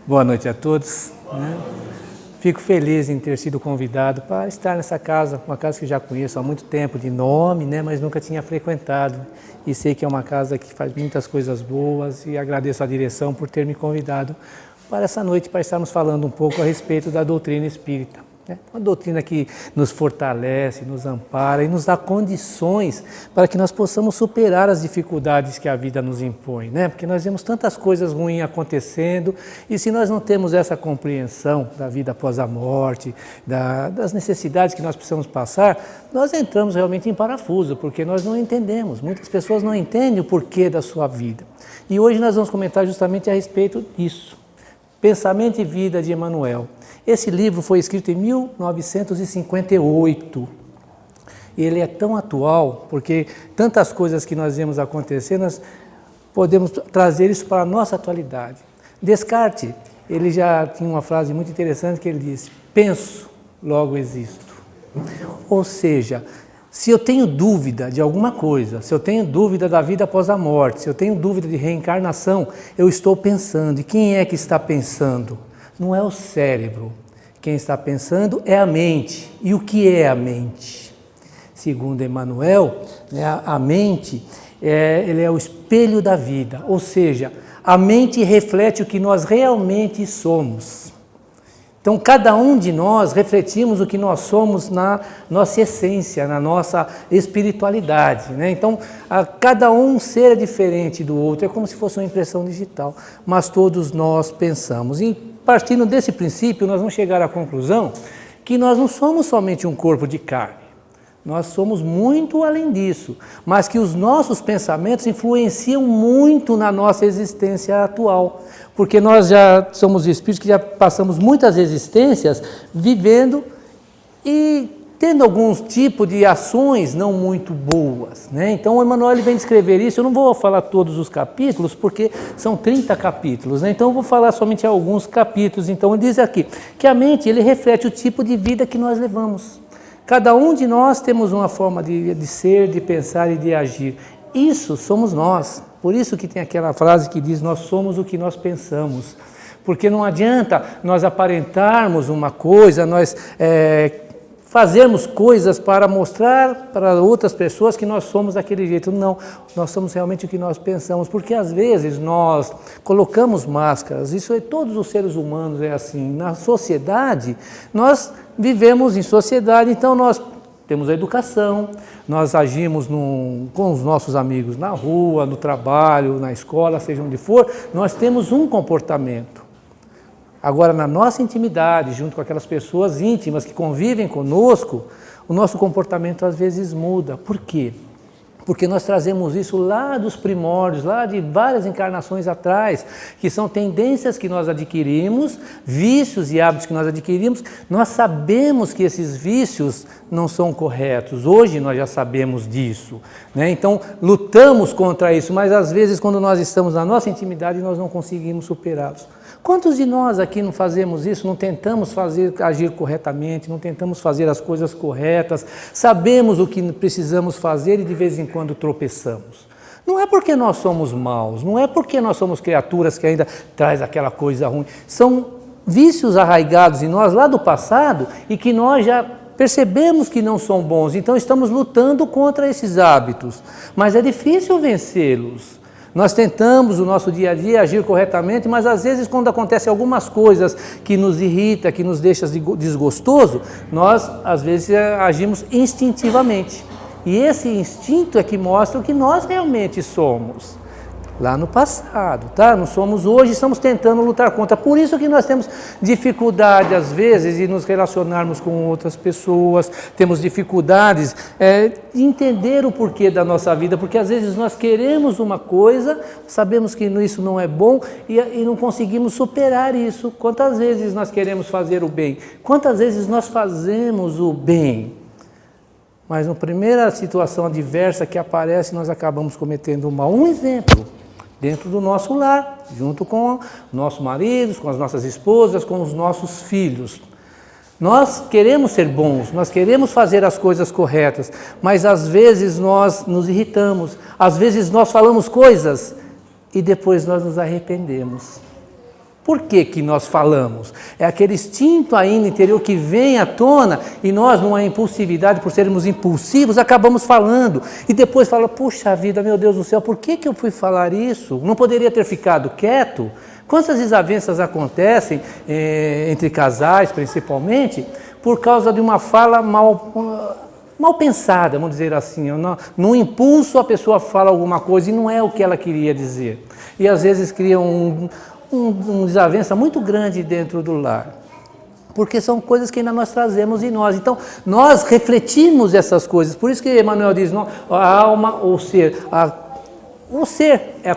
Boa noite a todos. Fico feliz em ter sido convidado para estar nessa casa, uma casa que já conheço há muito tempo de nome, mas nunca tinha frequentado. E sei que é uma casa que faz muitas coisas boas e agradeço à direção por ter me convidado para essa noite, para estarmos falando um pouco a respeito da doutrina espírita. Uma doutrina que nos fortalece, nos ampara e nos dá condições para que nós possamos superar as dificuldades que a vida nos impõe, Porque nós vemos tantas coisas ruins acontecendo e se nós não temos essa compreensão da vida após a morte, das necessidades que nós precisamos passar, nós entramos realmente em parafuso, porque nós não entendemos. Muitas pessoas não entendem o porquê da sua vida. E hoje nós vamos comentar justamente a respeito disso. Pensamento e Vida de Emmanuel. Esse livro foi escrito em 1958. Ele é tão atual, porque tantas coisas que nós vemos acontecer, nós podemos trazer isso para a nossa atualidade. Descartes, ele já tinha uma frase muito interessante que ele disse: penso, logo existo. Ou seja, se eu tenho dúvida de alguma coisa, se eu tenho dúvida da vida após a morte, se eu tenho dúvida de reencarnação, eu estou pensando. E quem é que está pensando? Não é o cérebro. Quem está pensando é a mente. E o que é a mente? Segundo Emmanuel, a mente ele é o espelho da vida. Ou seja, a mente reflete o que nós realmente somos. Então, cada um de nós refletimos o que nós somos na nossa essência, na nossa espiritualidade. Então, cada um ser é diferente do outro, é como se fosse uma impressão digital, mas todos nós pensamos. E partindo desse princípio, nós vamos chegar à conclusão que nós não somos somente um corpo de carne. Nós somos muito além disso, mas que os nossos pensamentos influenciam muito na nossa existência atual, porque nós já somos espíritos que já passamos muitas existências vivendo e tendo algum tipo de ações não muito boas. Então o Emmanuel vem descrever isso. Eu não vou falar todos os capítulos, porque são 30 capítulos, então eu vou falar somente alguns capítulos. Então ele diz aqui que a mente ele reflete o tipo de vida que nós levamos. Cada um de nós temos uma forma de ser, de pensar e de agir. Isso somos nós. Por isso que tem aquela frase que diz: nós somos o que nós pensamos. Porque não adianta nós aparentarmos uma coisa, nós fazermos coisas para mostrar para outras pessoas que nós somos daquele jeito. Não, nós somos realmente o que nós pensamos. Porque às vezes nós colocamos máscaras. Isso é, todos os seres humanos é assim. Na sociedade, nós vivemos em sociedade, então nós temos a educação, nós agimos com os nossos amigos na rua, no trabalho, na escola, seja onde for, nós temos um comportamento. Agora, na nossa intimidade, junto com aquelas pessoas íntimas que convivem conosco, o nosso comportamento às vezes muda. Por quê? Porque nós trazemos isso lá dos primórdios, lá de várias encarnações atrás, que são tendências que nós adquirimos, vícios e hábitos que nós adquirimos. Nós sabemos que esses vícios não são corretos, hoje nós já sabemos disso, Então lutamos contra isso, mas às vezes quando nós estamos na nossa intimidade nós não conseguimos superá-los. Quantos de nós aqui não fazemos isso, não tentamos agir corretamente, não tentamos fazer as coisas corretas, sabemos o que precisamos fazer e de vez em quando tropeçamos? Não é porque nós somos maus, não é porque nós somos criaturas que ainda traz aquela coisa ruim, são vícios arraigados em nós lá do passado e que nós já percebemos que não são bons, então estamos lutando contra esses hábitos, mas é difícil vencê-los. Nós tentamos no nosso dia a dia agir corretamente, mas às vezes quando acontecem algumas coisas que nos irritam, que nos deixam desgostoso, nós às vezes agimos instintivamente. E esse instinto é que mostra o que nós realmente somos. Lá no passado, Não somos hoje, estamos tentando lutar contra. Por isso que nós temos dificuldade, às vezes, de nos relacionarmos com outras pessoas, temos dificuldades de entender o porquê da nossa vida, porque às vezes nós queremos uma coisa, sabemos que isso não é bom e não conseguimos superar isso. Quantas vezes nós queremos fazer o bem? Quantas vezes nós fazemos o bem? Mas na primeira situação adversa que aparece, nós acabamos cometendo o mal. Um exemplo. Dentro do nosso lar, junto com nossos maridos, com as nossas esposas, com os nossos filhos. Nós queremos ser bons, nós queremos fazer as coisas corretas, mas às vezes nós nos irritamos, às vezes nós falamos coisas e depois nós nos arrependemos. Por que que nós falamos? É aquele instinto ainda interior que vem à tona e nós, numa impulsividade, por sermos impulsivos, acabamos falando. E depois fala, puxa vida, meu Deus do céu, por que que eu fui falar isso? Não poderia ter ficado quieto? Quantas desavenças acontecem, entre casais principalmente, por causa de uma fala mal pensada, vamos dizer assim. No impulso a pessoa fala alguma coisa e não é o que ela queria dizer. E às vezes cria uma desavença muito grande dentro do lar, porque são coisas que ainda nós trazemos em nós. Então, nós refletimos essas coisas. Por isso que Emmanuel diz, não, a alma, o ser. O ser é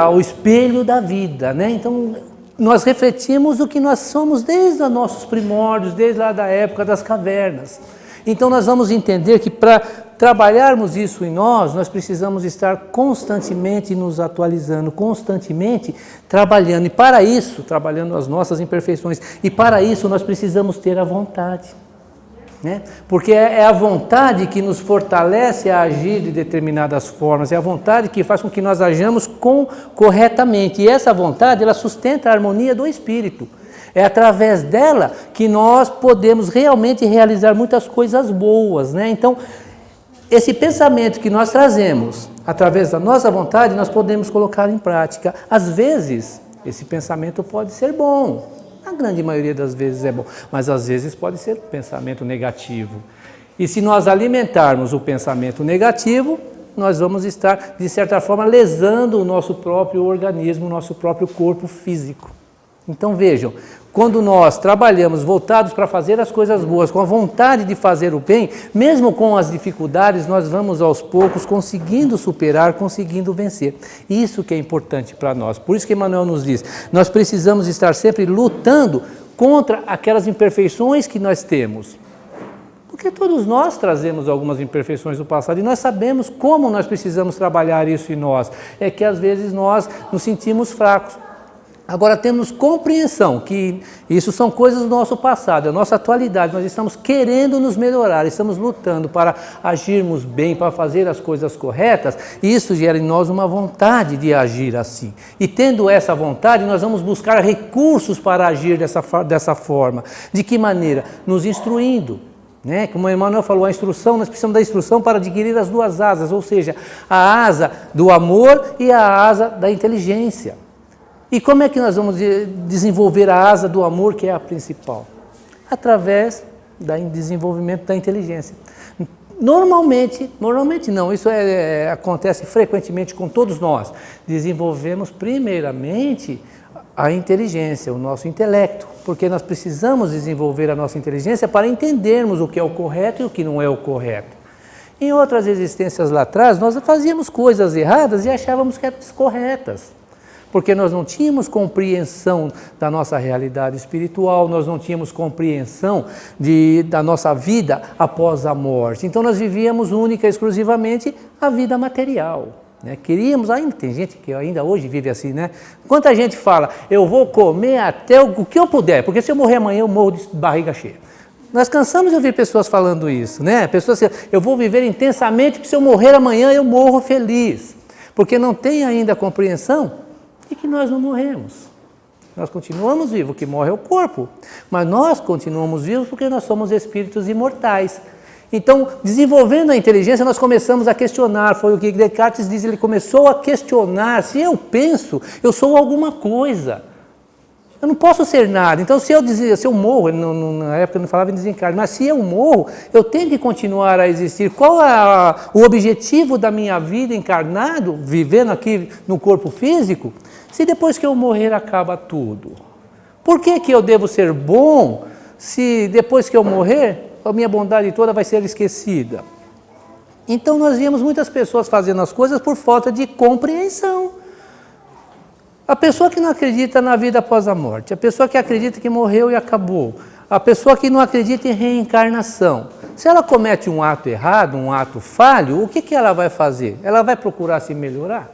o espelho da vida, né? Então, nós refletimos o que nós somos desde os nossos primórdios, desde lá da época das cavernas. Então, nós vamos entender que para trabalharmos isso em nós precisamos estar constantemente nos atualizando, constantemente trabalhando. E para isso, trabalhando as nossas imperfeições. E para isso, nós precisamos ter a vontade. Né? Porque é a vontade que nos fortalece a agir de determinadas formas. É a vontade que faz com que nós ajamos corretamente. E essa vontade, ela sustenta a harmonia do espírito. É através dela que nós podemos realmente realizar muitas coisas boas, né? Então, esse pensamento que nós trazemos, através da nossa vontade, nós podemos colocar em prática. Às vezes, esse pensamento pode ser bom. Na grande maioria das vezes é bom, mas às vezes pode ser um pensamento negativo. E se nós alimentarmos o pensamento negativo, nós vamos estar, de certa forma, lesando o nosso próprio organismo, o nosso próprio corpo físico. Então vejam, quando nós trabalhamos voltados para fazer as coisas boas, com a vontade de fazer o bem, mesmo com as dificuldades, nós vamos aos poucos conseguindo superar, conseguindo vencer. Isso que é importante para nós. Por isso que Emmanuel nos diz, nós precisamos estar sempre lutando contra aquelas imperfeições que nós temos. Porque todos nós trazemos algumas imperfeições do passado e nós sabemos como nós precisamos trabalhar isso em nós. É que às vezes nós nos sentimos fracos. Agora temos compreensão que isso são coisas do nosso passado, da nossa atualidade. Nós estamos querendo nos melhorar, estamos lutando para agirmos bem, para fazer as coisas corretas, e isso gera em nós uma vontade de agir assim. E tendo essa vontade, nós vamos buscar recursos para agir dessa forma. De que maneira? Nos instruindo. Né? Como o Emmanuel falou, a instrução, nós precisamos da instrução para adquirir as duas asas, ou seja, a asa do amor e a asa da inteligência. E como é que nós vamos desenvolver a asa do amor, que é a principal? Através do desenvolvimento da inteligência. Normalmente não, isso acontece frequentemente com todos nós. Desenvolvemos primeiramente a inteligência, o nosso intelecto, porque nós precisamos desenvolver a nossa inteligência para entendermos o que é o correto e o que não é o correto. Em outras existências lá atrás, nós fazíamos coisas erradas e achávamos que eram corretas. Porque nós não tínhamos compreensão da nossa realidade espiritual, nós não tínhamos compreensão da nossa vida após a morte. Então nós vivíamos única e exclusivamente a vida material. Né? Queríamos, ainda tem gente que ainda hoje vive assim, né? Quanta gente fala, eu vou comer até o que eu puder, porque se eu morrer amanhã eu morro de barriga cheia. Nós cansamos de ouvir pessoas falando isso, né? Pessoas que eu vou viver intensamente, porque se eu morrer amanhã eu morro feliz. Porque não tem ainda a compreensão e que nós não morremos. Nós continuamos vivos, o que morre é o corpo, mas nós continuamos vivos porque nós somos espíritos imortais. Então, desenvolvendo a inteligência, nós começamos a questionar, foi o que Descartes diz, ele começou a questionar, se eu penso, eu sou alguma coisa. Eu não posso ser nada. Então, se eu morro, na época eu não falava em desencarne, mas se eu morro, eu tenho que continuar a existir. Qual é o objetivo da minha vida encarnado, vivendo aqui no corpo físico, se depois que eu morrer acaba tudo? Por que eu devo ser bom se depois que eu morrer, a minha bondade toda vai ser esquecida? Então, nós víamos muitas pessoas fazendo as coisas por falta de compreensão. A pessoa que não acredita na vida após a morte, a pessoa que acredita que morreu e acabou, a pessoa que não acredita em reencarnação, se ela comete um ato errado, um ato falho, o que ela vai fazer? Ela vai procurar se melhorar?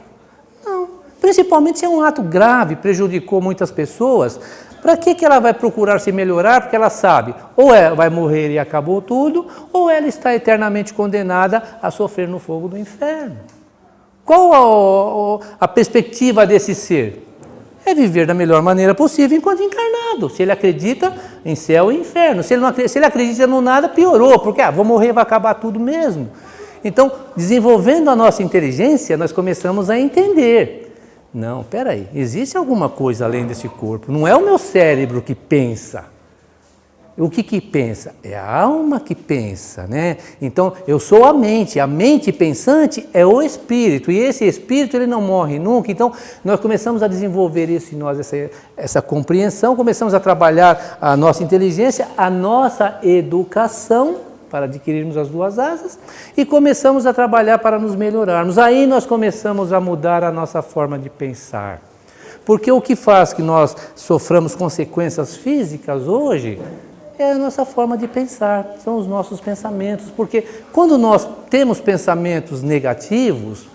Não. Principalmente se é um ato grave, prejudicou muitas pessoas, para que ela vai procurar se melhorar? Porque ela sabe, ou ela vai morrer e acabou tudo, ou ela está eternamente condenada a sofrer no fogo do inferno. Qual a perspectiva desse ser? é viver da melhor maneira possível enquanto encarnado. Se ele acredita em céu e inferno, se ele acredita no nada, piorou, porque vou morrer, vai acabar tudo mesmo. Então, desenvolvendo a nossa inteligência, nós começamos a entender. Não, peraí, existe alguma coisa além desse corpo. Não é o meu cérebro que pensa. O que pensa? É a alma que pensa, né? Então, eu sou a mente pensante é o espírito, e esse espírito ele não morre nunca. Então, nós começamos a desenvolver isso em nós, essa compreensão, começamos a trabalhar a nossa inteligência, a nossa educação, para adquirirmos as duas asas, e começamos a trabalhar para nos melhorarmos. Aí nós começamos a mudar a nossa forma de pensar. Porque o que faz que nós soframos consequências físicas hoje é a nossa forma de pensar, são os nossos pensamentos. Porque quando nós temos pensamentos negativos,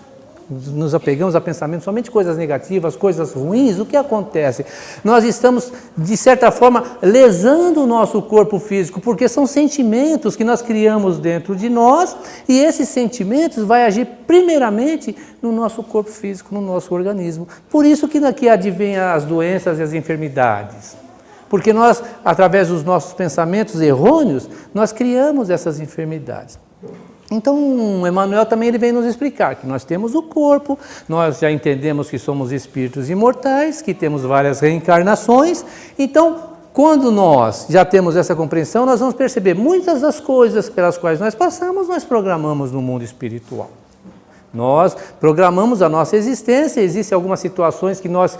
nos apegamos a pensamentos, somente coisas negativas, coisas ruins, o que acontece? Nós estamos, de certa forma, lesando o nosso corpo físico, porque são sentimentos que nós criamos dentro de nós, e esses sentimentos vão agir primeiramente no nosso corpo físico, no nosso organismo. Por isso que daqui advêm as doenças e as enfermidades. Porque nós, através dos nossos pensamentos errôneos, nós criamos essas enfermidades. Então, Emmanuel também ele vem nos explicar que nós temos o corpo, nós já entendemos que somos espíritos imortais, que temos várias reencarnações. Então, quando nós já temos essa compreensão, nós vamos perceber muitas das coisas pelas quais nós passamos, nós programamos no mundo espiritual. Nós programamos a nossa existência, existem algumas situações que nós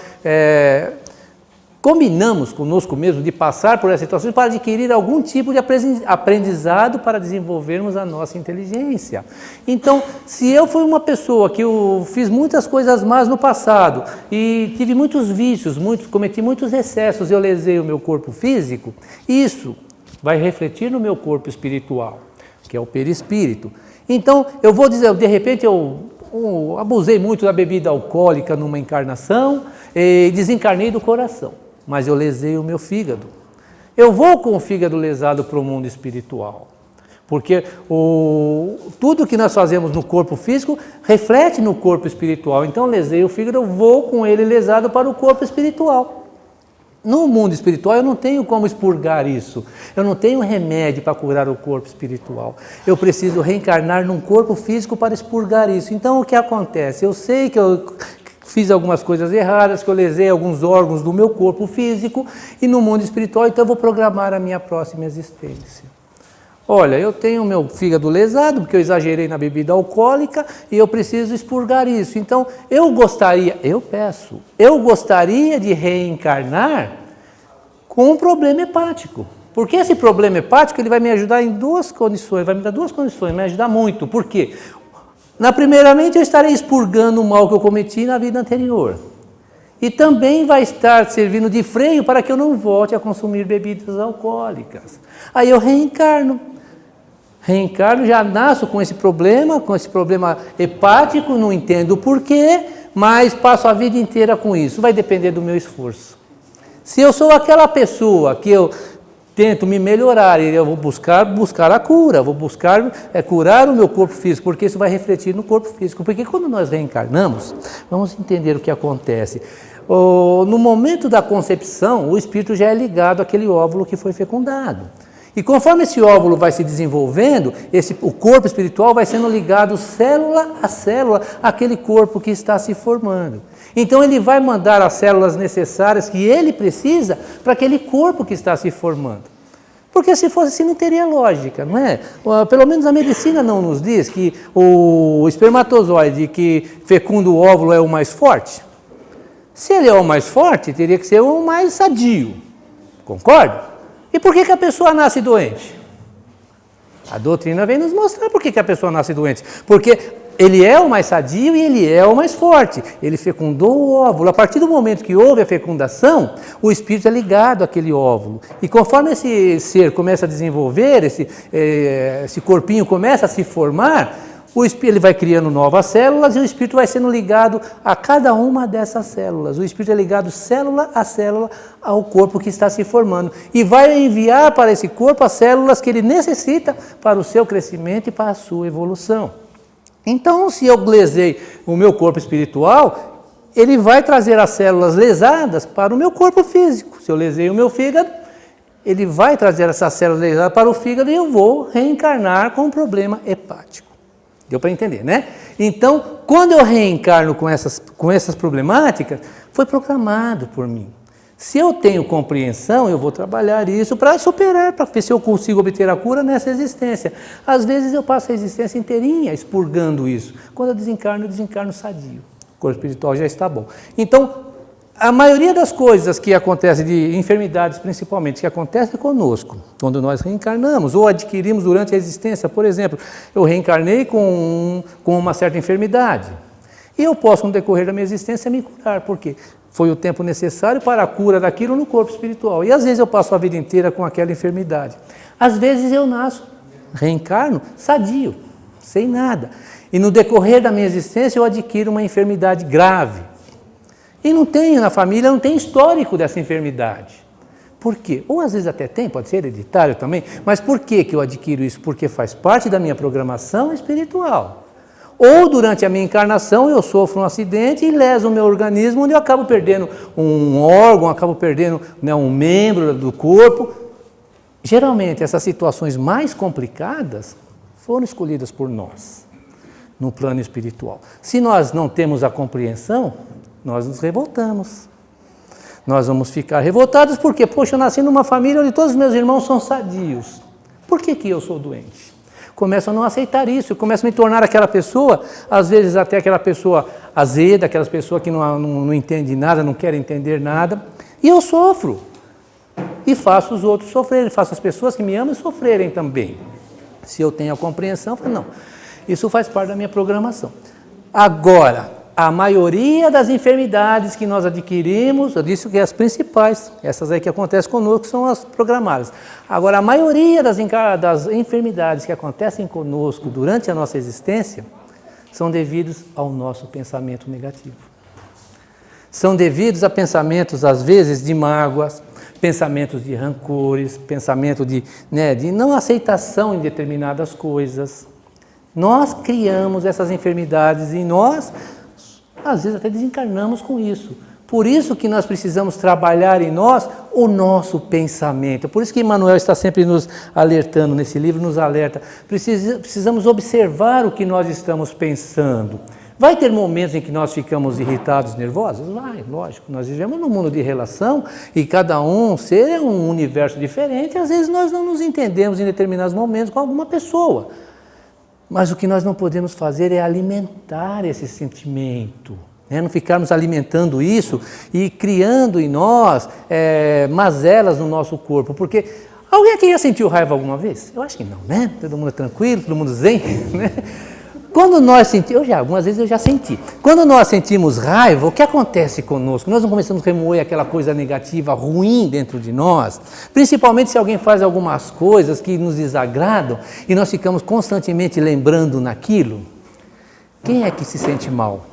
combinamos conosco mesmo de passar por essas situações para adquirir algum tipo de aprendizado para desenvolvermos a nossa inteligência. Então, se eu fui uma pessoa que eu fiz muitas coisas más no passado e tive muitos vícios, cometi muitos excessos, eu lesei o meu corpo físico, isso vai refletir no meu corpo espiritual, que é o perispírito. Então, eu vou dizer, de repente eu abusei muito da bebida alcoólica numa encarnação e desencarnei do coração. Mas eu lesei o meu fígado. Eu vou com o fígado lesado para o mundo espiritual. Porque tudo que nós fazemos no corpo físico reflete no corpo espiritual. Então, eu lesei o fígado, eu vou com ele lesado para o corpo espiritual. No mundo espiritual, eu não tenho como expurgar isso. Eu não tenho remédio para curar o corpo espiritual. Eu preciso reencarnar num corpo físico para expurgar isso. Então, o que acontece? Eu sei que eu fiz algumas coisas erradas, que eu lesei alguns órgãos do meu corpo físico e no mundo espiritual, então eu vou programar a minha próxima existência. Olha, eu tenho meu fígado lesado, porque eu exagerei na bebida alcoólica e eu preciso expurgar isso. Então, eu gostaria de reencarnar com um problema hepático. Porque esse problema hepático ele vai me ajudar em duas condições, vai me dar duas condições, vai me ajudar muito. Por quê? Primeiramente, eu estarei expurgando o mal que eu cometi na vida anterior. E também vai estar servindo de freio para que eu não volte a consumir bebidas alcoólicas. Aí eu reencarno. Já nasço com esse problema hepático, não entendo o porquê, mas passo a vida inteira com isso. Vai depender do meu esforço. Se eu sou aquela pessoa que eu tento me melhorar, eu vou buscar a cura, vou buscar curar o meu corpo físico, porque isso vai refletir no corpo físico. Porque quando nós reencarnamos, vamos entender o que acontece. No momento da concepção, o espírito já é ligado àquele óvulo que foi fecundado. E conforme esse óvulo vai se desenvolvendo, o corpo espiritual vai sendo ligado célula a célula àquele corpo que está se formando. Então ele vai mandar as células necessárias que ele precisa para aquele corpo que está se formando. Porque se fosse assim não teria lógica, não é? Pelo menos a medicina não nos diz que o espermatozoide que fecunda o óvulo é o mais forte. Se ele é o mais forte, teria que ser o mais sadio. Concorda? E por que a pessoa nasce doente? A doutrina vem nos mostrar por que a pessoa nasce doente. Porque ele é o mais sadio e ele é o mais forte. Ele fecundou o óvulo. A partir do momento que houve a fecundação, o espírito é ligado àquele óvulo. E conforme esse ser começa a desenvolver, esse corpinho começa a se formar, ele vai criando novas células e o espírito vai sendo ligado a cada uma dessas células. O espírito é ligado célula a célula ao corpo que está se formando. E vai enviar para esse corpo as células que ele necessita para o seu crescimento e para a sua evolução. Então, se eu lesei o meu corpo espiritual, ele vai trazer as células lesadas para o meu corpo físico. Se eu lesei o meu fígado, ele vai trazer essas células lesadas para o fígado e eu vou reencarnar com um problema hepático. Deu para entender, né? Então, quando eu reencarno com essas problemáticas, foi programado por mim. Se eu tenho compreensão, eu vou trabalhar isso para superar, para ver se eu consigo obter a cura nessa existência. Às vezes eu passo a existência inteirinha expurgando isso. Quando eu desencarno sadio. O corpo espiritual já está bom. Então, a maioria das coisas que acontecem, de enfermidades principalmente, que acontecem conosco, quando nós reencarnamos ou adquirimos durante a existência, por exemplo, eu reencarnei com uma certa enfermidade. E eu posso, no decorrer da minha existência, me curar. Por quê? Foi o tempo necessário para a cura daquilo no corpo espiritual. E às vezes eu passo a vida inteira com aquela enfermidade. Às vezes eu nasço, reencarno, sadio, sem nada. E no decorrer da minha existência eu adquiro uma enfermidade grave. E não tenho na família, não tem histórico dessa enfermidade. Por quê? Ou às vezes até tem, pode ser hereditário também, mas por que eu adquiro isso? Porque faz parte da minha programação espiritual. Ou durante a minha encarnação eu sofro um acidente e leso o meu organismo, onde eu acabo perdendo um órgão, acabo perdendo, né, um membro do corpo. Geralmente essas situações mais complicadas foram escolhidas por nós, no plano espiritual. Se nós não temos a compreensão, nós nos revoltamos. Nós vamos ficar revoltados porque, poxa, eu nasci numa família onde todos os meus irmãos são sadios. Por que eu sou doente? Começo a não aceitar isso, começo a me tornar aquela pessoa, às vezes até aquela pessoa azeda, aquelas pessoas que não entende nada, não quer entender nada, e eu sofro. E faço os outros sofrerem, faço as pessoas que me amam sofrerem também. Se eu tenho a compreensão, eu falo, não, isso faz parte da minha programação. Agora, a maioria das enfermidades que nós adquirimos, eu disse que as principais, essas aí que acontecem conosco, são as programadas. Agora, a maioria das enfermidades que acontecem conosco durante a nossa existência são devidos ao nosso pensamento negativo. São devidos a pensamentos, às vezes, de mágoas, pensamentos de rancores, pensamento de não aceitação em determinadas coisas. Nós criamos essas enfermidades e nós, às vezes, até desencarnamos com isso. Por isso que nós precisamos trabalhar em nós o nosso pensamento. Por isso que Emmanuel está sempre nos alertando, nesse livro nos alerta. Precisamos observar o que nós estamos pensando. Vai ter momentos em que nós ficamos irritados, nervosos? Vai, lógico. Nós vivemos num mundo de relação e cada ser é um universo diferente. E às vezes nós não nos entendemos em determinados momentos com alguma pessoa. Mas o que nós não podemos fazer é alimentar esse sentimento, né? Não ficarmos alimentando isso e criando em nós mazelas no nosso corpo. Porque alguém aqui já sentiu raiva alguma vez? Eu acho que não, né? Todo mundo é tranquilo, todo mundo zen, né? Quando nós sentimos, algumas vezes eu já senti. Quando nós sentimos raiva, o que acontece conosco? Nós não começamos a remoer aquela coisa negativa, ruim dentro de nós. Principalmente se alguém faz algumas coisas que nos desagradam e nós ficamos constantemente lembrando naquilo. Quem é que se sente mal?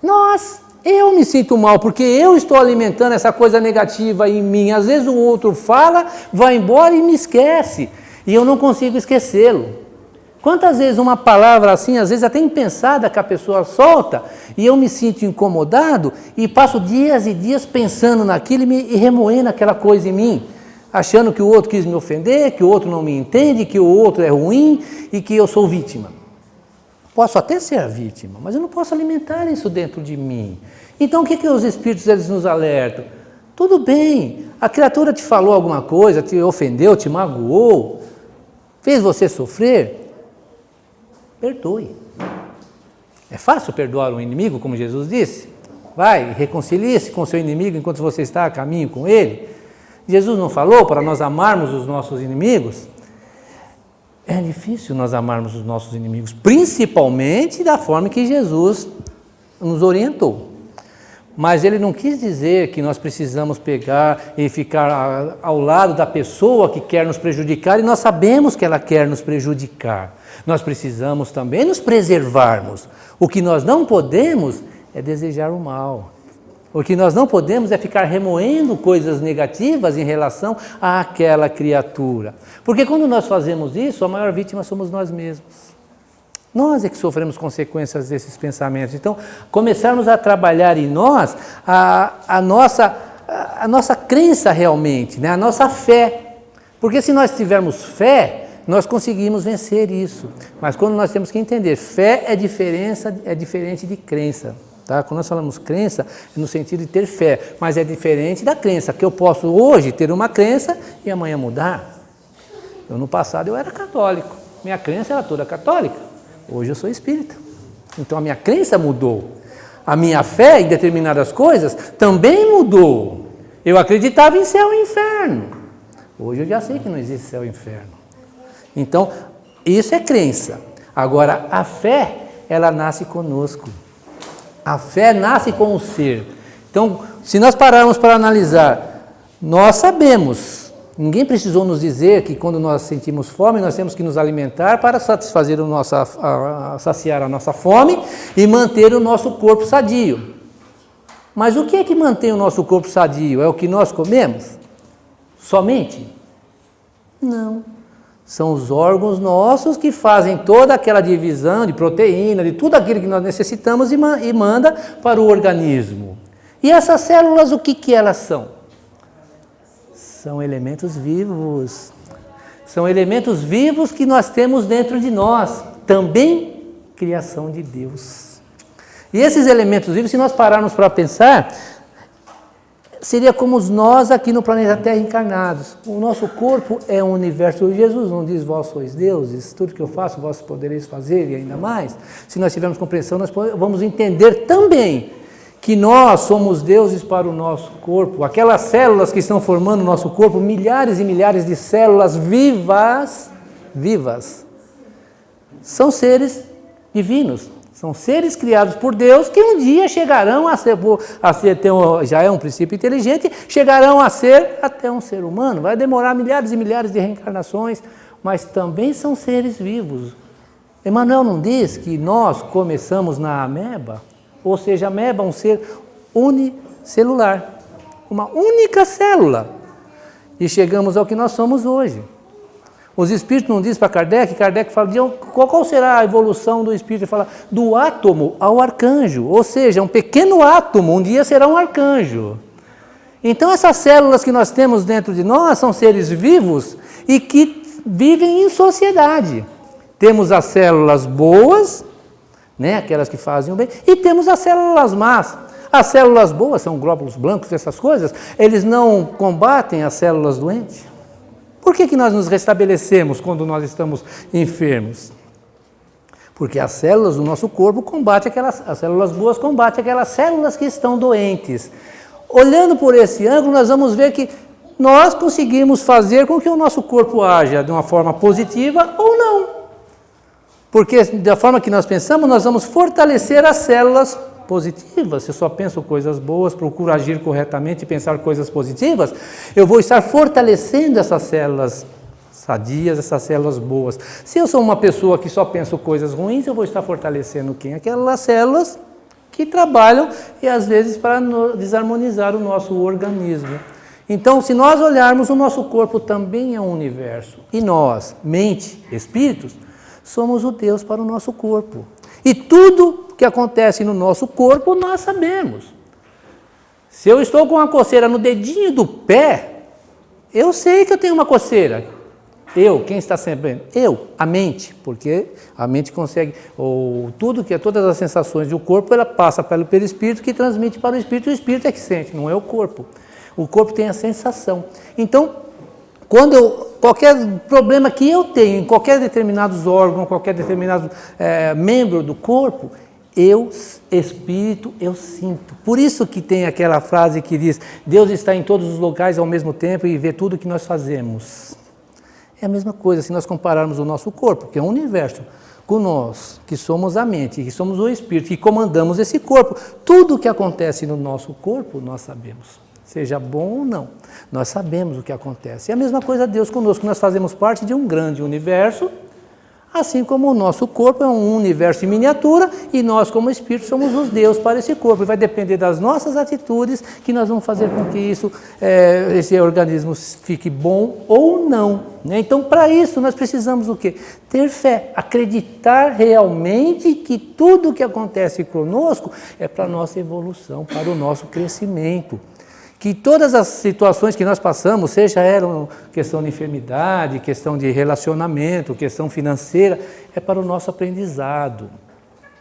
Nós. Eu me sinto mal porque eu estou alimentando essa coisa negativa em mim. Às vezes o outro fala, vai embora e me esquece. E eu não consigo esquecê-lo. Quantas vezes uma palavra assim, às vezes até impensada que a pessoa solta, e eu me sinto incomodado e passo dias e dias pensando naquilo e remoendo aquela coisa em mim, achando que o outro quis me ofender, que o outro não me entende, que o outro é ruim e que eu sou vítima. Posso até ser a vítima, mas eu não posso alimentar isso dentro de mim. Então o que os espíritos eles nos alertam? Tudo bem, a criatura te falou alguma coisa, te ofendeu, te magoou, fez você sofrer? Perdoe. É fácil perdoar um inimigo, como Jesus disse? Vai, reconcilie-se com o seu inimigo enquanto você está a caminho com ele. Jesus não falou para nós amarmos os nossos inimigos? É difícil nós amarmos os nossos inimigos, principalmente da forma que Jesus nos orientou. Mas ele não quis dizer que nós precisamos pegar e ficar ao lado da pessoa que quer nos prejudicar, e nós sabemos que ela quer nos prejudicar. Nós precisamos também nos preservarmos. O que nós não podemos é desejar o mal. O que nós não podemos é ficar remoendo coisas negativas em relação àquela criatura. Porque quando nós fazemos isso, a maior vítima somos nós mesmos. Nós é que sofremos consequências desses pensamentos. Então, começarmos a trabalhar em nós a nossa crença realmente, né? A nossa fé. Porque se nós tivermos fé, nós conseguimos vencer isso. Mas quando nós temos que entender, fé é diferente de crença. Tá? Quando nós falamos crença, é no sentido de ter fé, mas é diferente da crença, que eu posso hoje ter uma crença e amanhã mudar. No passado eu era católico, minha crença era toda católica, hoje eu sou espírita. Então a minha crença mudou, a minha fé em determinadas coisas também mudou. Eu acreditava em céu e inferno, hoje eu já sei que não existe céu e inferno. Então isso é crença. Agora a fé, ela nasce conosco. A fé nasce com o ser. Então, se nós pararmos para analisar, nós sabemos, ninguém precisou nos dizer que quando nós sentimos fome, nós temos que nos alimentar para satisfazer saciar a nossa fome e manter o nosso corpo sadio. Mas o que é que mantém o nosso corpo sadio? É o que nós comemos? Somente? Não. São os órgãos nossos que fazem toda aquela divisão de proteína, de tudo aquilo que nós necessitamos e manda para o organismo. E essas células, o que elas são? São elementos vivos. São elementos vivos que nós temos dentro de nós. Também criação de Deus. E esses elementos vivos, se nós pararmos para pensar, seria como nós aqui no planeta Terra encarnados. O nosso corpo é um universo. Jesus não diz, vós sois deuses, tudo que eu faço, vós podereis fazer e ainda mais. Se nós tivermos compreensão, nós vamos entender também que nós somos deuses para o nosso corpo. Aquelas células que estão formando o nosso corpo, milhares e milhares de células vivas, são seres divinos. São seres criados por Deus que um dia chegarão já é um princípio inteligente, chegarão a ser até um ser humano. Vai demorar milhares e milhares de reencarnações, mas também são seres vivos. Emmanuel não diz que nós começamos na ameba? Ou seja, a ameba é um ser unicelular, uma única célula. E chegamos ao que nós somos hoje. Os espíritos não dizem para Kardec fala, qual será a evolução do espírito? Ele fala, do átomo ao arcanjo, ou seja, um pequeno átomo, um dia será um arcanjo. Então essas células que nós temos dentro de nós são seres vivos e que vivem em sociedade. Temos as células boas, né, aquelas que fazem o bem, e temos as células más. As células boas são glóbulos brancos, essas coisas, eles não combatem as células doentes. Por que nós nos restabelecemos quando nós estamos enfermos? Porque as células do nosso corpo as células boas combatem aquelas células que estão doentes. Olhando por esse ângulo, nós vamos ver que nós conseguimos fazer com que o nosso corpo haja de uma forma positiva ou não. Porque da forma que nós pensamos, nós vamos fortalecer as células positivas. Se eu só penso coisas boas, procuro agir corretamente e pensar coisas positivas, eu vou estar fortalecendo essas células sadias, essas células boas. Se eu sou uma pessoa que só penso coisas ruins, eu vou estar fortalecendo quem? Aquelas células que trabalham e às vezes para desarmonizar o nosso organismo. Então, se nós olharmos, o nosso corpo também é um universo. E nós, mente, espíritos, somos o Deus para o nosso corpo. E tudo que acontece no nosso corpo, nós sabemos. Se eu estou com uma coceira no dedinho do pé, eu sei que eu tenho uma coceira. Quem está sabendo? A mente, porque a mente consegue, todas as sensações do corpo, ela passa pelo perispírito que transmite para o espírito é que sente, não é o corpo. O corpo tem a sensação. Então, qualquer problema que eu tenho em qualquer determinado órgão, qualquer determinado membro do corpo, espírito, eu sinto. Por isso que tem aquela frase que diz, Deus está em todos os locais ao mesmo tempo e vê tudo que nós fazemos. É a mesma coisa se nós compararmos o nosso corpo, que é um universo, com nós, que somos a mente, que somos o espírito, que comandamos esse corpo. Tudo o que acontece no nosso corpo, nós sabemos. Seja bom ou não, nós sabemos o que acontece. É a mesma coisa Deus conosco, nós fazemos parte de um grande universo, Assim como o nosso corpo é um universo em miniatura e nós, como espírito, somos os deuses para esse corpo. E vai depender das nossas atitudes que nós vamos fazer com que esse organismo fique bom ou não. Né? Então, para isso, nós precisamos o quê? Ter fé, acreditar realmente que tudo que acontece conosco é para a nossa evolução, para o nosso crescimento. Que todas as situações que nós passamos, seja eram questão de enfermidade, questão de relacionamento, questão financeira, é para o nosso aprendizado.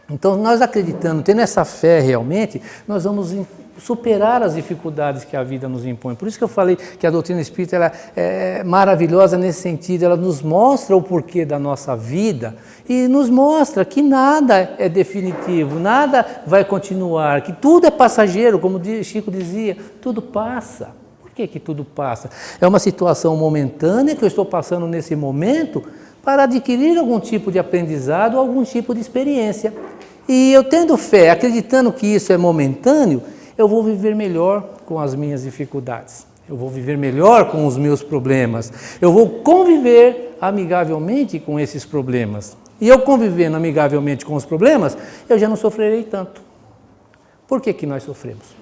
Então, nós acreditando, tendo essa fé realmente, nós vamos superar as dificuldades que a vida nos impõe. Por isso que eu falei que a doutrina espírita ela é maravilhosa nesse sentido, ela nos mostra o porquê da nossa vida e nos mostra que nada é definitivo, nada vai continuar, que tudo é passageiro, como Chico dizia, tudo passa. Por que tudo passa? É uma situação momentânea que eu estou passando nesse momento para adquirir algum tipo de aprendizado, algum tipo de experiência. E eu tendo fé, acreditando que isso é momentâneo, eu vou viver melhor com as minhas dificuldades, eu vou viver melhor com os meus problemas, eu vou conviver amigavelmente com esses problemas. E eu convivendo amigavelmente com os problemas, eu já não sofrerei tanto. Por que nós sofremos?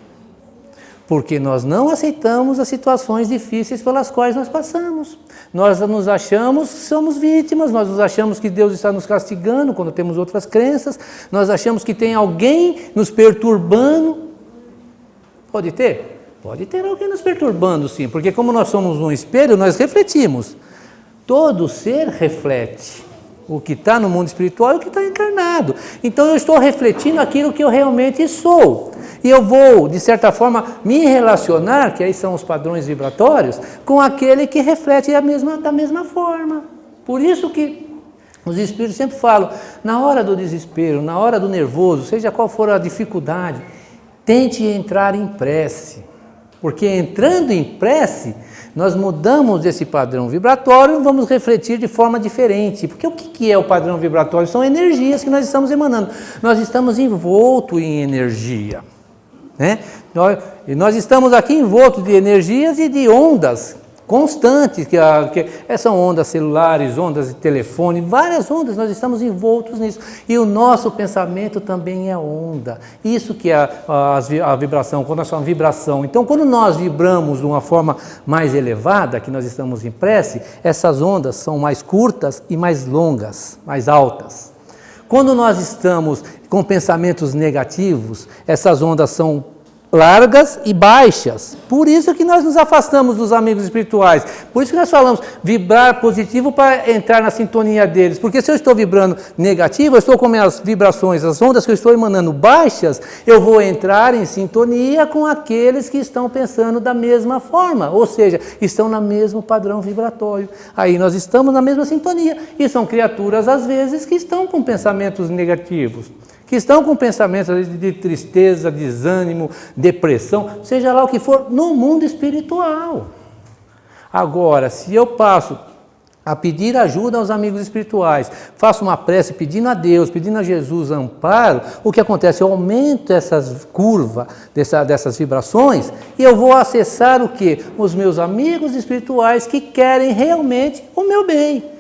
Porque nós não aceitamos as situações difíceis pelas quais nós passamos. Nós nos achamos que somos vítimas, nós nos achamos que Deus está nos castigando quando temos outras crenças, nós achamos que tem alguém nos perturbando. Pode ter? Pode ter alguém nos perturbando, sim, porque como nós somos um espelho, nós refletimos. Todo ser reflete o que está no mundo espiritual e o que está encarnado. Então eu estou refletindo aquilo que eu realmente sou. E eu vou, de certa forma, me relacionar, que aí são os padrões vibratórios, com aquele que reflete da mesma forma. Por isso que os espíritos sempre falam, na hora do desespero, na hora do nervoso, seja qual for a dificuldade, tente entrar em prece, porque entrando em prece, nós mudamos esse padrão vibratório e vamos refletir de forma diferente. Porque o que é o padrão vibratório? São energias que nós estamos emanando. Nós estamos envoltos em energia. Né? Nós estamos aqui envoltos de energias e de ondas constantes, que são ondas celulares, ondas de telefone, várias ondas, nós estamos envoltos nisso. E o nosso pensamento também é onda. Isso que é a vibração, quando nós falamos vibração. Então, quando nós vibramos de uma forma mais elevada, que nós estamos em prece, essas ondas são mais curtas e mais longas, mais altas. Quando nós estamos com pensamentos negativos, essas ondas são largas e baixas. Por isso que nós nos afastamos dos amigos espirituais. Por isso que nós falamos vibrar positivo para entrar na sintonia deles. Porque se eu estou vibrando negativo, eu estou com minhas vibrações, as ondas que eu estou emanando baixas, eu vou entrar em sintonia com aqueles que estão pensando da mesma forma. Ou seja, estão no mesmo padrão vibratório. Aí nós estamos na mesma sintonia. E são criaturas, às vezes, que estão com pensamentos negativos, que estão com pensamentos de tristeza, desânimo, depressão, seja lá o que for, no mundo espiritual. Agora, se eu passo a pedir ajuda aos amigos espirituais, faço uma prece pedindo a Deus, pedindo a Jesus amparo, o que acontece? Eu aumento essas curvas, dessas vibrações, e eu vou acessar o quê? Os meus amigos espirituais que querem realmente o meu bem.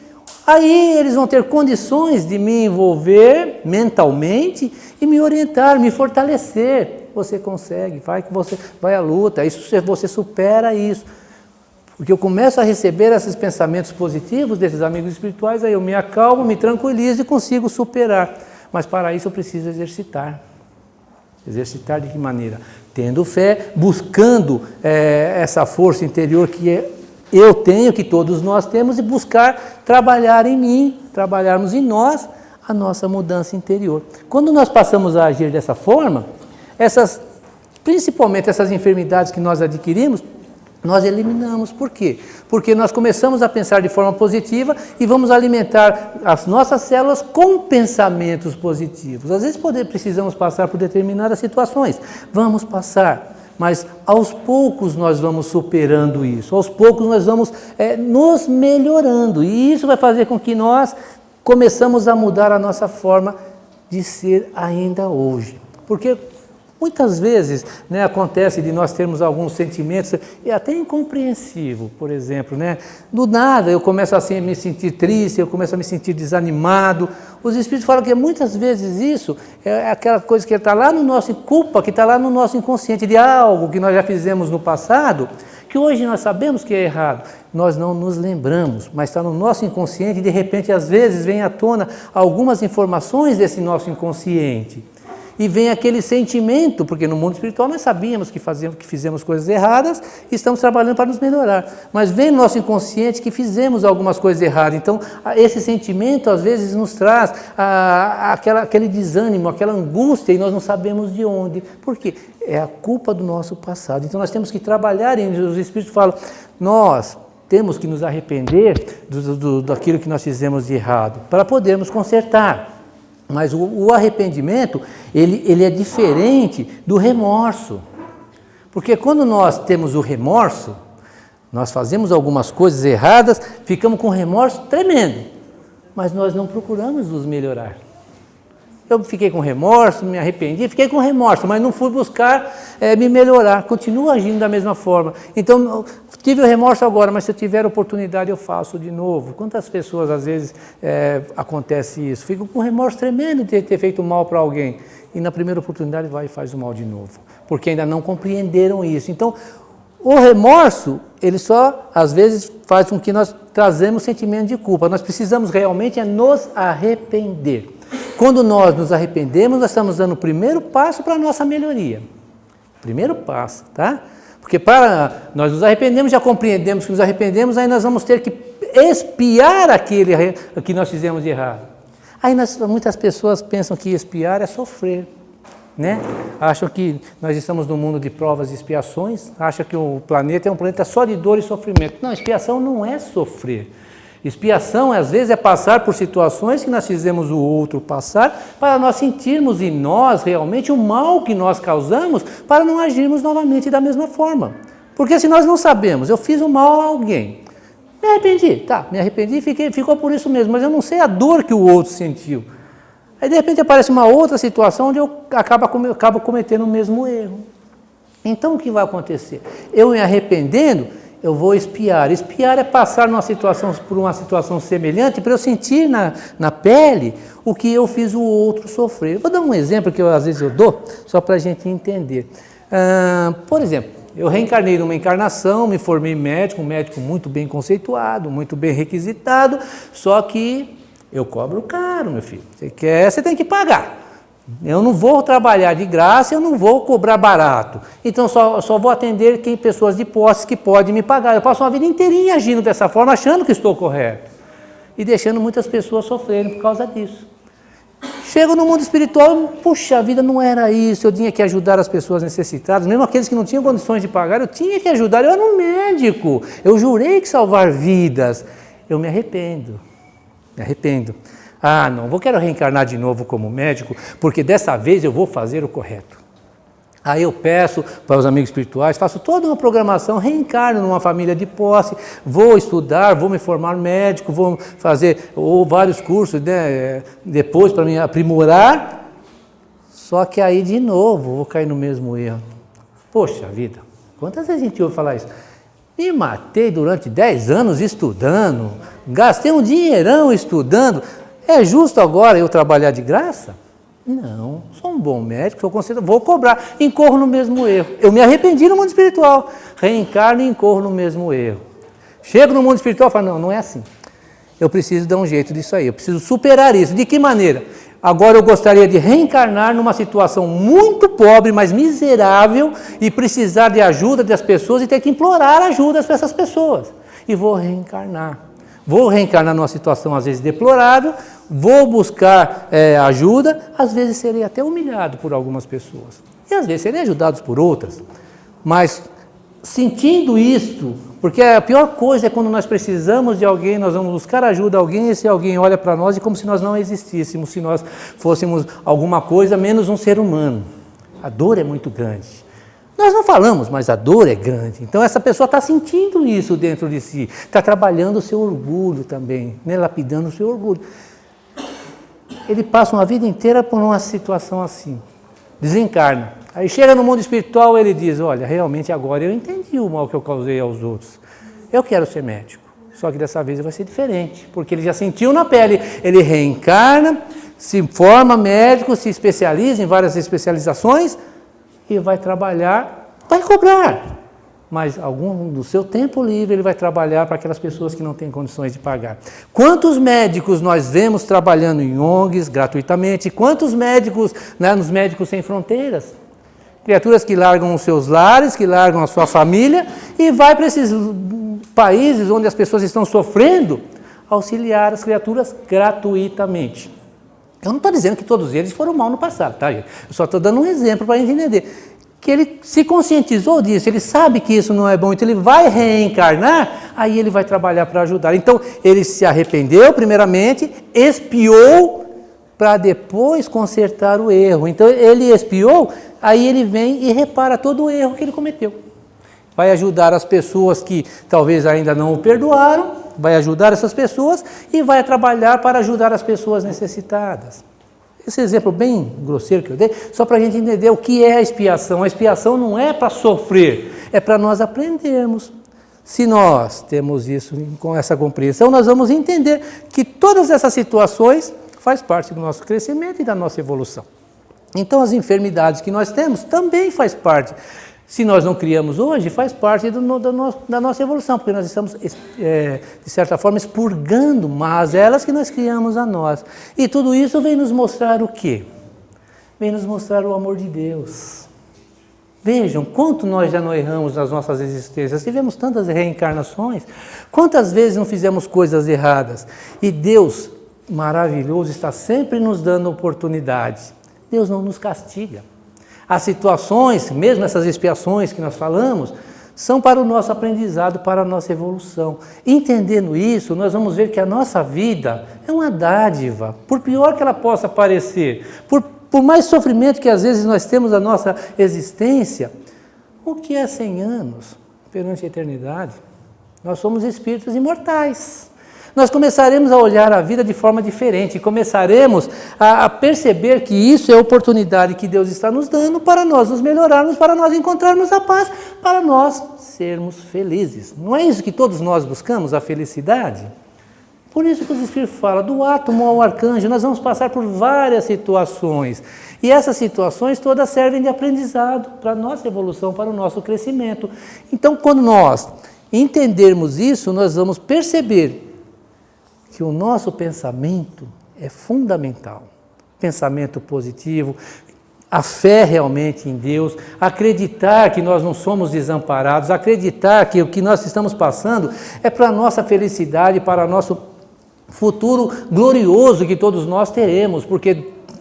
Aí eles vão ter condições de me envolver mentalmente e me orientar, me fortalecer. Você consegue, vai à luta, você supera isso. Porque eu começo a receber esses pensamentos positivos desses amigos espirituais, aí eu me acalmo, me tranquilizo e consigo superar. Mas para isso eu preciso exercitar. Exercitar de que maneira? Tendo fé, buscando essa força interior eu tenho, que todos nós temos, e buscar trabalhar em mim, trabalharmos em nós a nossa mudança interior. Quando nós passamos a agir dessa forma, principalmente essas enfermidades que nós adquirimos, nós eliminamos. Por quê? Porque nós começamos a pensar de forma positiva e vamos alimentar as nossas células com pensamentos positivos. Às vezes precisamos passar por determinadas situações, vamos passar. Mas aos poucos nós vamos superando isso, aos poucos nós vamos nos melhorando. E isso vai fazer com que nós começamos a mudar a nossa forma de ser ainda hoje. Porque Muitas vezes, né, acontece de nós termos alguns sentimentos, e até incompreensível, por exemplo, né? Do nada eu começo assim a me sentir triste, eu começo a me sentir desanimado. Os Espíritos falam que muitas vezes isso é aquela coisa que está lá no nosso culpa, que está lá no nosso inconsciente, de algo que nós já fizemos no passado, que hoje nós sabemos que é errado. Nós não nos lembramos, mas está no nosso inconsciente e de repente às vezes vem à tona algumas informações desse nosso inconsciente. E vem aquele sentimento, porque no mundo espiritual nós sabíamos que fizemos coisas erradas e estamos trabalhando para nos melhorar. Mas vem no nosso inconsciente que fizemos algumas coisas erradas. Então, esse sentimento às vezes nos traz aquele desânimo, aquela angústia e nós não sabemos de onde. Por quê? É a culpa do nosso passado. Então, nós temos que trabalhar, e os Espíritos falam, nós temos que nos arrepender daquilo que nós fizemos de errado, para podermos consertar. Mas o arrependimento, ele é diferente do remorso. Porque quando nós temos o remorso, nós fazemos algumas coisas erradas, ficamos com remorso tremendo, mas nós não procuramos nos melhorar. Eu fiquei com remorso, me arrependi, fiquei com remorso, mas não fui buscar me melhorar, continuo agindo da mesma forma. Então, tive o remorso agora, mas se eu tiver oportunidade eu faço de novo. Quantas pessoas às vezes acontece isso? Ficam com remorso tremendo de ter feito mal para alguém e na primeira oportunidade vai e faz o mal de novo, porque ainda não compreenderam isso. Então, o remorso, ele só às vezes faz com que nós trazemos sentimento de culpa. Nós precisamos realmente nos arrepender. Quando nós nos arrependemos, nós estamos dando o primeiro passo para a nossa melhoria. Primeiro passo, tá? Porque para nós nos arrependemos, já compreendemos que nos arrependemos, aí nós vamos ter que expiar aquele que nós fizemos de errado. Aí muitas pessoas pensam que expiar é sofrer, né? Acham que nós estamos no mundo de provas e expiações, acham que o planeta é um planeta só de dor e sofrimento. Não, expiação não é sofrer. Expiação, às vezes, é passar por situações que nós fizemos o outro passar, para nós sentirmos em nós realmente o mal que nós causamos, para não agirmos novamente da mesma forma. Porque se nós não sabemos, eu fiz um mal a alguém, me arrependi, ficou por isso mesmo, mas eu não sei a dor que o outro sentiu. Aí, de repente, aparece uma outra situação onde eu acabo cometendo o mesmo erro. Então, o que vai acontecer? Eu me arrependendo, eu vou expiar. Expiar é passar por uma situação semelhante para eu sentir na pele o que eu fiz o outro sofrer. Vou dar um exemplo que às vezes eu dou, só para a gente entender. Por exemplo, eu reencarnei numa encarnação, me formei médico, um médico muito bem conceituado, muito bem requisitado, só que eu cobro caro, meu filho. Você quer, você tem que pagar. Eu não vou trabalhar de graça, eu não vou cobrar barato. Então, só vou atender pessoas de posse que podem me pagar. Eu passo uma vida inteirinha agindo dessa forma, achando que estou correto. E deixando muitas pessoas sofrerem por causa disso. Chego no mundo espiritual, puxa, a vida não era isso. Eu tinha que ajudar as pessoas necessitadas, mesmo aqueles que não tinham condições de pagar, eu tinha que ajudar. Eu era um médico, eu jurei que salvar vidas. Eu me arrependo. Quero reencarnar de novo como médico, porque dessa vez eu vou fazer o correto. Aí eu peço para os amigos espirituais, faço toda uma programação, reencarno numa família de posse, vou estudar, vou me formar médico, vou fazer vários cursos, né, depois para me aprimorar, só que aí de novo vou cair no mesmo erro. Poxa vida, quantas vezes a gente ouve falar isso? Me matei durante 10 anos estudando, gastei um dinheirão estudando. É justo agora eu trabalhar de graça? Não, sou um bom médico, vou cobrar, incorro no mesmo erro. Eu me arrependi no mundo espiritual, reencarno e incorro no mesmo erro. Chego no mundo espiritual e falo, não é assim. Eu preciso dar um jeito disso aí, eu preciso superar isso. De que maneira? Agora eu gostaria de reencarnar numa situação muito pobre, mas miserável, e precisar de ajuda das pessoas e ter que implorar ajuda para essas pessoas. E vou reencarnar. Vou reencarnar numa situação às vezes deplorável, vou buscar ajuda, às vezes serei até humilhado por algumas pessoas. E às vezes serei ajudado por outras. Mas sentindo isto, porque a pior coisa é quando nós precisamos de alguém, nós vamos buscar ajuda a alguém, e esse alguém olha para nós e como se nós não existíssemos, se nós fôssemos alguma coisa menos um ser humano. A dor é muito grande. Nós não falamos, mas a dor é grande. Então essa pessoa está sentindo isso dentro de si, está trabalhando o seu orgulho também, né? Lapidando o seu orgulho. Ele passa uma vida inteira por uma situação assim, desencarna. Aí chega no mundo espiritual, ele diz, olha, realmente agora eu entendi o mal que eu causei aos outros. Eu quero ser médico. Só que dessa vez vai ser diferente, porque ele já sentiu na pele. Ele reencarna, se forma médico, se especializa em várias especializações e vai trabalhar, vai cobrar. Mas algum do seu tempo livre ele vai trabalhar para aquelas pessoas que não têm condições de pagar. Quantos médicos nós vemos trabalhando em ONGs gratuitamente? Quantos médicos, né, nos Médicos Sem Fronteiras? Criaturas que largam os seus lares, que largam a sua família e vai para esses países onde as pessoas estão sofrendo, auxiliar as criaturas gratuitamente. Eu não estou dizendo que todos eles foram mal no passado, tá, gente? Eu só estou dando um exemplo para a gente entender. Que ele se conscientizou disso, ele sabe que isso não é bom, então ele vai reencarnar, aí ele vai trabalhar para ajudar. Então, ele se arrependeu primeiramente, expiou para depois consertar o erro. Então, ele expiou, aí ele vem e repara todo o erro que ele cometeu. Vai ajudar as pessoas que talvez ainda não o perdoaram, vai ajudar essas pessoas e vai trabalhar para ajudar as pessoas necessitadas. Esse exemplo bem grosseiro que eu dei, só para a gente entender o que é a expiação. A expiação não é para sofrer, é para nós aprendermos. Se nós temos isso com essa compreensão, nós vamos entender que todas essas situações faz parte do nosso crescimento e da nossa evolução. Então, as enfermidades que nós temos também faz parte. Se nós não criamos hoje, faz parte da nossa evolução, porque nós estamos, de certa forma, expurgando mazelas que nós criamos a nós. E tudo isso vem nos mostrar o quê? Vem nos mostrar o amor de Deus. Vejam, quanto nós já não erramos nas nossas existências, tivemos tantas reencarnações, quantas vezes não fizemos coisas erradas. E Deus, maravilhoso, está sempre nos dando oportunidades. Deus não nos castiga. As situações, mesmo essas expiações que nós falamos, são para o nosso aprendizado, para a nossa evolução. Entendendo isso, nós vamos ver que a nossa vida é uma dádiva, por pior que ela possa parecer, por mais sofrimento que às vezes nós temos na nossa existência, o que é 100 anos perante a eternidade? Nós somos espíritos imortais. Nós começaremos a olhar a vida de forma diferente, começaremos a perceber que isso é a oportunidade que Deus está nos dando para nós nos melhorarmos, para nós encontrarmos a paz, para nós sermos felizes. Não é isso que todos nós buscamos, a felicidade? Por isso que os Espíritos falam, do átomo ao arcanjo, nós vamos passar por várias situações. E essas situações todas servem de aprendizado para a nossa evolução, para o nosso crescimento. Então, quando nós entendermos isso, nós vamos perceber que o nosso pensamento é fundamental. Pensamento positivo, a fé realmente em Deus, acreditar que nós não somos desamparados, acreditar que o que nós estamos passando é para a nossa felicidade, para o nosso futuro glorioso que todos nós teremos, porque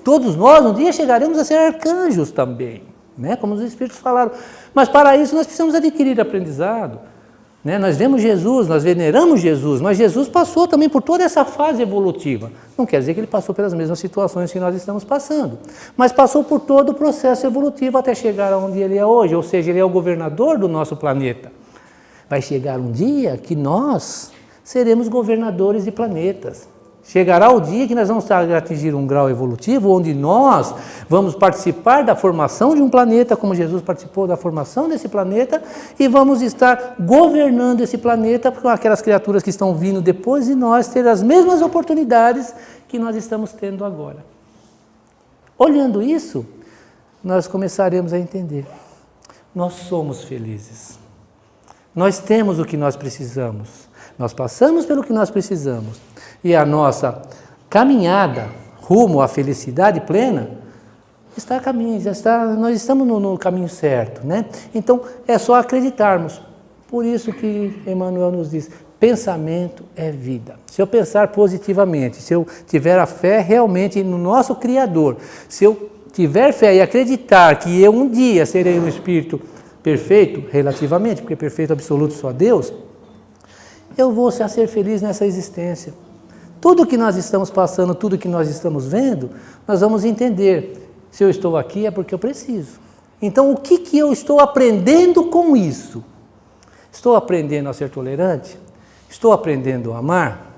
todos nós um dia chegaremos a ser arcanjos também, né? Como os Espíritos falaram. Mas para isso nós precisamos adquirir aprendizado. Nós vemos Jesus, nós veneramos Jesus, mas Jesus passou também por toda essa fase evolutiva. Não quer dizer que ele passou pelas mesmas situações que nós estamos passando, mas passou por todo o processo evolutivo até chegar onde ele é hoje, ou seja, ele é o governador do nosso planeta. Vai chegar um dia que nós seremos governadores de planetas. Chegará o dia que nós vamos atingir um grau evolutivo onde nós vamos participar da formação de um planeta, como Jesus participou da formação desse planeta, e vamos estar governando esse planeta com aquelas criaturas que estão vindo depois de nós ter as mesmas oportunidades que nós estamos tendo agora. Olhando isso, nós começaremos a entender. Nós somos felizes. Nós temos o que nós precisamos. Nós passamos pelo que nós precisamos. E a nossa caminhada rumo à felicidade plena está a caminho, nós estamos no caminho certo, né? Então, é só acreditarmos. Por isso que Emmanuel nos diz, pensamento é vida. Se eu pensar positivamente, se eu tiver a fé realmente no nosso Criador, se eu tiver fé e acreditar que eu um dia serei um espírito perfeito, relativamente, porque perfeito absoluto só Deus, eu vou ser feliz nessa existência. Tudo que nós estamos passando, tudo que nós estamos vendo, nós vamos entender. Se eu estou aqui é porque eu preciso. Então, o que eu estou aprendendo com isso? Estou aprendendo a ser tolerante? Estou aprendendo a amar?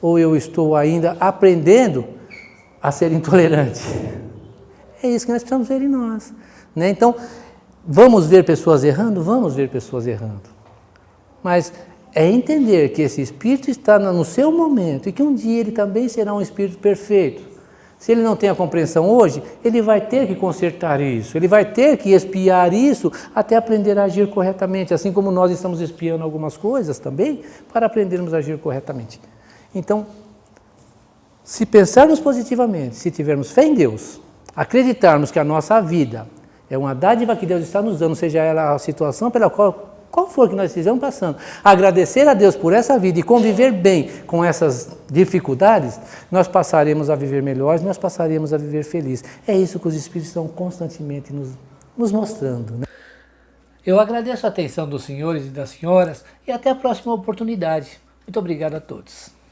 Ou eu estou ainda aprendendo a ser intolerante? É isso que nós precisamos ver em nós. né? Então, vamos ver pessoas errando? Vamos ver pessoas errando. Mas é entender que esse Espírito está no seu momento e que um dia ele também será um Espírito perfeito. Se ele não tem a compreensão hoje, ele vai ter que consertar isso, ele vai ter que espiar isso até aprender a agir corretamente, assim como nós estamos espiando algumas coisas também, para aprendermos a agir corretamente. Então, se pensarmos positivamente, se tivermos fé em Deus, acreditarmos que a nossa vida é uma dádiva que Deus está nos dando, seja ela a situação pela qual for que nós estejamos passando, agradecer a Deus por essa vida e conviver bem com essas dificuldades, nós passaremos a viver melhores, nós passaremos a viver felizes. É isso que os Espíritos estão constantemente nos mostrando, né? Eu agradeço a atenção dos senhores e das senhoras e até a próxima oportunidade. Muito obrigado a todos.